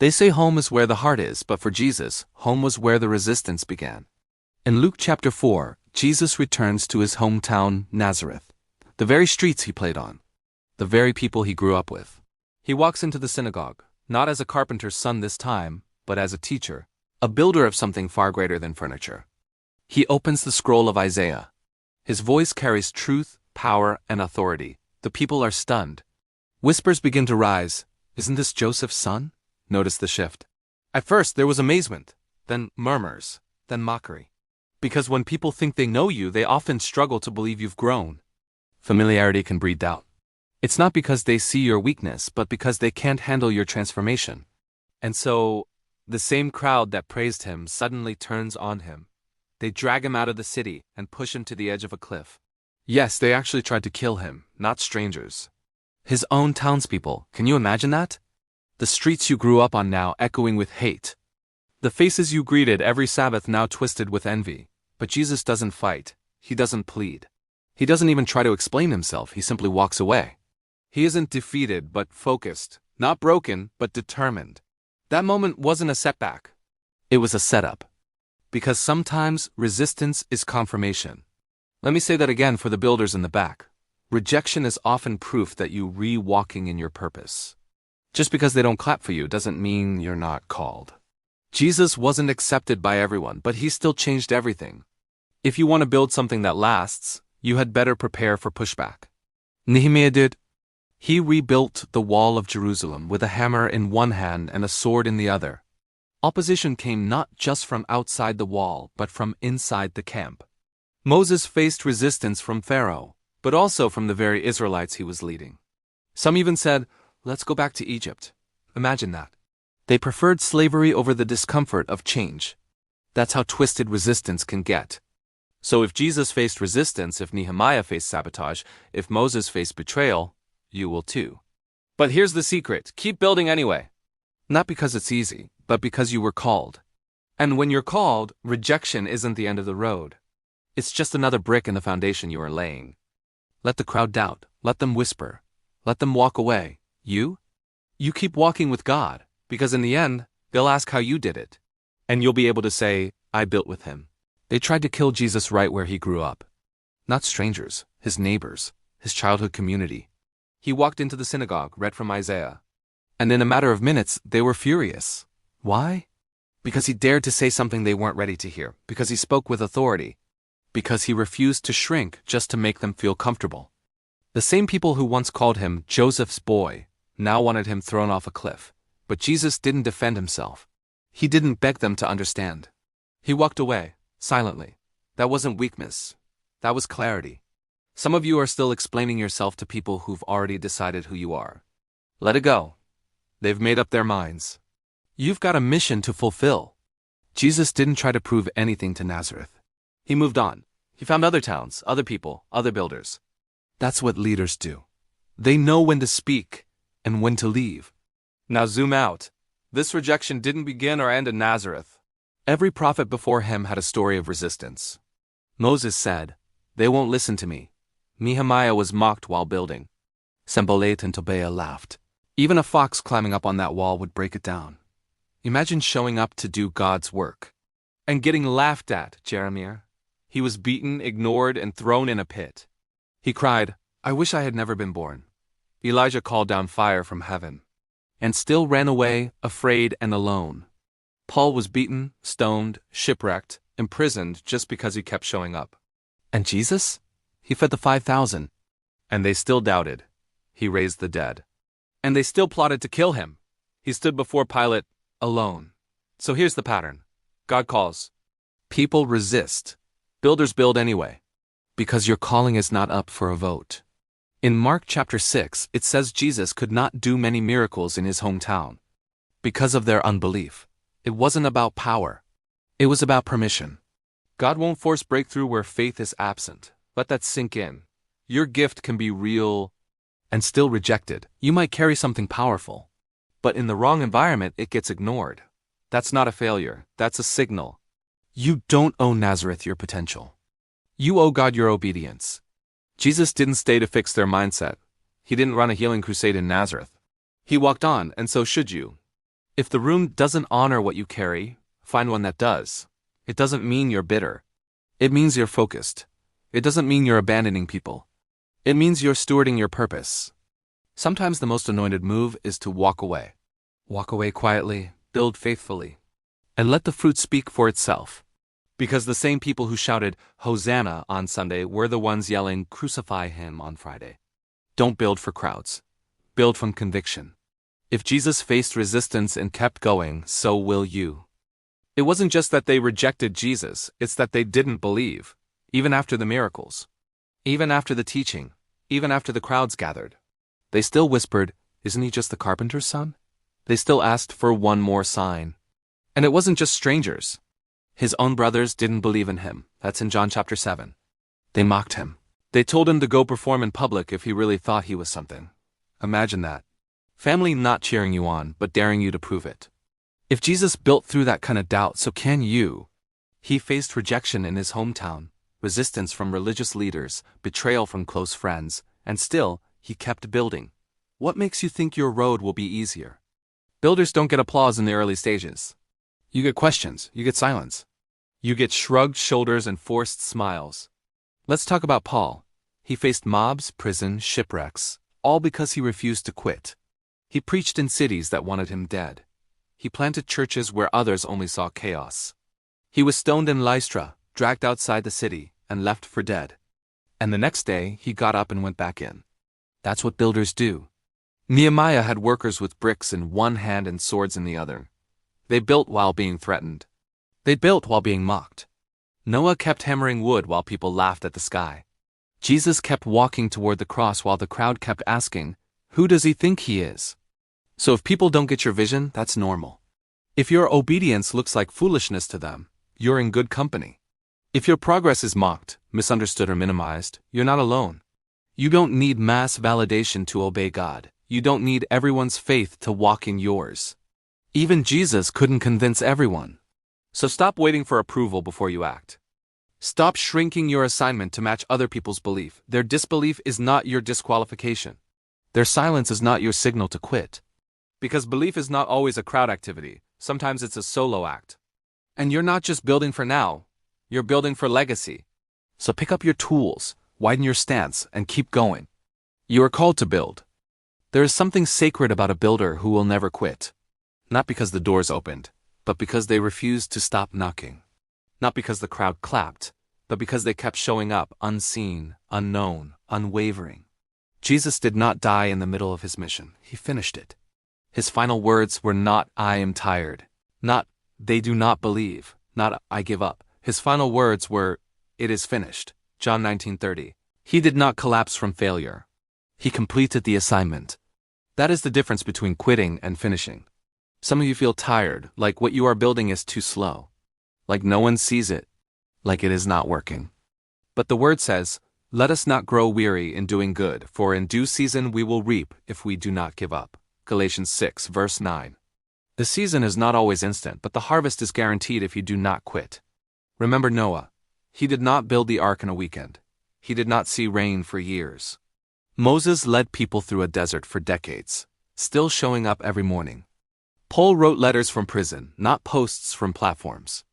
They say home is where the heart is, but for Jesus, home was where the resistance began. In Luke chapter 4, Jesus returns to his hometown, Nazareth, the very streets he played on, the very people he grew up with. He walks into the synagogue, not as a carpenter's son this time, but as a teacher, a builder of something far greater than furniture. He opens the scroll of Isaiah. His voice carries truth, power, and authority. The people are stunned. Whispers begin to rise. Isn't this Joseph's son? Notice the shift. At first, there was amazement, then murmurs, then mockery. Because when people think they know you, they often struggle to believe you've grown. Familiarity can breed doubt. It's not because they see your weakness, but because they can't handle your transformation. And so, the same crowd that praised him suddenly turns on him. They drag him out of the city and push him to the edge of a cliff. Yes, they actually tried to kill him, not strangers. His own townspeople, can you imagine that? The streets you grew up on now echoing with hate. The faces you greeted every Sabbath now twisted with envy. But Jesus doesn't fight. He doesn't plead. He doesn't even try to explain himself. He simply walks away. He isn't defeated, but focused. Not broken, but determined. That moment wasn't a setback. It was a setup. Because sometimes resistance is confirmation. Let me say that again for the builders in the back. Rejection is often proof that you re-walking in your purpose. Just because they don't clap for you doesn't mean you're not called. Jesus wasn't accepted by everyone, but he still changed everything. If you want to build something that lasts, you had better prepare for pushback. Nehemiah did. He rebuilt the wall of Jerusalem with a hammer in one hand and a sword in the other. Opposition came not just from outside the wall, but from inside the camp. Moses faced resistance from Pharaoh, but also from the very Israelites he was leading. Some even said, "Let's go back to Egypt." Imagine that. They preferred slavery over the discomfort of change. That's how twisted resistance can get. So if Jesus faced resistance, if Nehemiah faced sabotage, if Moses faced betrayal, you will too. But here's the secret. Keep building anyway. Not because it's easy, but because you were called. And when you're called, rejection isn't the end of the road. It's just another brick in the foundation you are laying. Let the crowd doubt. Let them whisper. Let them walk away. You keep walking with God. Because in the end, they'll ask how you did it. And you'll be able to say, I built with him. They tried to kill Jesus right where he grew up. Not strangers, his neighbors, his childhood community. He walked into the synagogue, read from Isaiah. And in a matter of minutes, they were furious. Why? Because he dared to say something they weren't ready to hear. Because he spoke with authority. Because he refused to shrink just to make them feel comfortable. The same people who once called him Joseph's boy now wanted him thrown off a cliff. But Jesus didn't defend himself. He didn't beg them to understand. He walked away, silently. That wasn't weakness. That was clarity. Some of you are still explaining yourself to people who've already decided who you are. Let it go. They've made up their minds. You've got a mission to fulfill. Jesus didn't try to prove anything to Nazareth. He moved on. He found other towns, other people, other builders. That's what leaders do. They know when to speak and when to leave. Now zoom out. This rejection didn't begin or end in Nazareth. Every prophet before him had a story of resistance. Moses said, "They won't listen to me." Nehemiah was mocked while building. Sanballat and Tobiah laughed. Even a fox climbing up on that wall would break it down. Imagine showing up to do God's work and getting laughed at, Jeremiah. He was beaten, ignored, and thrown in a pit. He cried, "I wish I had never been born." Elijah called down fire from heaven. And still ran away, afraid and alone. Paul was beaten, stoned, shipwrecked, imprisoned just because he kept showing up. And Jesus? He fed the 5,000. And they still doubted. He raised the dead. And they still plotted to kill him. He stood before Pilate, alone. So here's the pattern. God calls. People resist. Builders build anyway. Because your calling is not up for a vote. In Mark chapter 6, it says Jesus could not do many miracles in his hometown. Because of their unbelief. It wasn't about power. It was about permission. God won't force breakthrough where faith is absent. Let that sink in. Your gift can be real and still rejected. You might carry something powerful. But in the wrong environment, it gets ignored. That's not a failure. That's a signal. You don't owe Nazareth your potential. You owe God your obedience. Jesus didn't stay to fix their mindset. He didn't run a healing crusade in Nazareth. He walked on, and so should you. If the room doesn't honor what you carry, find one that does. It doesn't mean you're bitter. It means you're focused. It doesn't mean you're abandoning people. It means you're stewarding your purpose. Sometimes the most anointed move is to walk away. Walk away quietly, build faithfully, and let the fruit speak for itself. Because the same people who shouted, Hosanna on Sunday were the ones yelling, Crucify him on Friday. Don't build for crowds. Build from conviction. If Jesus faced resistance and kept going, so will you. It wasn't just that they rejected Jesus, it's that they didn't believe, even after the miracles, even after the teaching, even after the crowds gathered. They still whispered, Isn't he just the carpenter's son? They still asked for one more sign. And it wasn't just strangers. His own brothers didn't believe in him. That's in John chapter 7. They mocked him. They told him to go perform in public if he really thought he was something. Imagine that. Family not cheering you on, but daring you to prove it. If Jesus built through that kind of doubt, so can you. He faced rejection in his hometown, resistance from religious leaders, betrayal from close friends, and still, he kept building. What makes you think your road will be easier? Builders don't get applause in the early stages. You get questions, you get silence. You get shrugged shoulders and forced smiles. Let's talk about Paul. He faced mobs, prison, shipwrecks, all because he refused to quit. He preached in cities that wanted him dead. He planted churches where others only saw chaos. He was stoned in Lystra, dragged outside the city, and left for dead. And the next day, he got up and went back in. That's what builders do. Nehemiah had workers with bricks in one hand and swords in the other. They built while being threatened. They built while being mocked. Noah kept hammering wood while people laughed at the sky. Jesus kept walking toward the cross while the crowd kept asking, Who does he think he is? So if people don't get your vision, that's normal. If your obedience looks like foolishness to them, you're in good company. If your progress is mocked, misunderstood or minimized, you're not alone. You don't need mass validation to obey God. You don't need everyone's faith to walk in yours. Even Jesus couldn't convince everyone. So stop waiting for approval before you act. Stop shrinking your assignment to match other people's belief. Their disbelief is not your disqualification. Their silence is not your signal to quit. Because belief is not always a crowd activity. Sometimes it's a solo act. And you're not just building for now. You're building for legacy. So pick up your tools, widen your stance, and keep going. You are called to build. There is something sacred about a builder who will never quit. Not because the doors opened, but because they refused to stop knocking. Not because the crowd clapped, but because they kept showing up unseen, unknown, unwavering. Jesus did not die in the middle of his mission. He finished it. His final words were not, I am tired. Not, they do not believe. Not, I give up. His final words were, it is finished. John 19:30. He did not collapse from failure. He completed the assignment. That is the difference between quitting and finishing. Some of you feel tired, like what you are building is too slow. Like no one sees it. Like it is not working. But the word says, let us not grow weary in doing good, for in due season we will reap if we do not give up. Galatians 6, verse 9. The season is not always instant, but the harvest is guaranteed if you do not quit. Remember Noah. He did not build the ark in a weekend. He did not see rain for years. Moses led people through a desert for decades, still showing up every morning. Paul wrote letters from prison, not posts from platforms.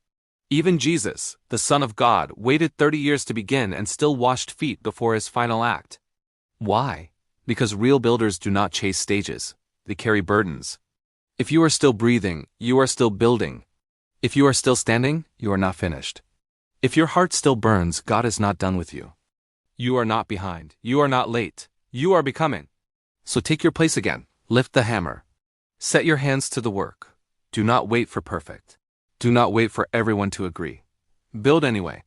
Even Jesus, the Son of God, waited 30 years to begin and still washed feet before his final act. Why? Because real builders do not chase stages. They carry burdens. If you are still breathing, you are still building. If you are still standing, you are not finished. If your heart still burns, God is not done with you. You are not behind. You are not late. You are becoming. So take your place again. Lift the hammer. Set your hands to the work. Do not wait for perfect. Do not wait for everyone to agree. Build anyway.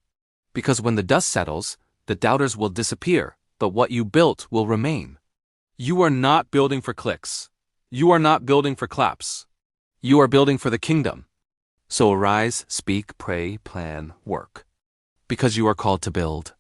Because when the dust settles, the doubters will disappear, but what you built will remain. You are not building for clicks. You are not building for claps. You are building for the kingdom. So arise, speak, pray, plan, work. Because you are called to build.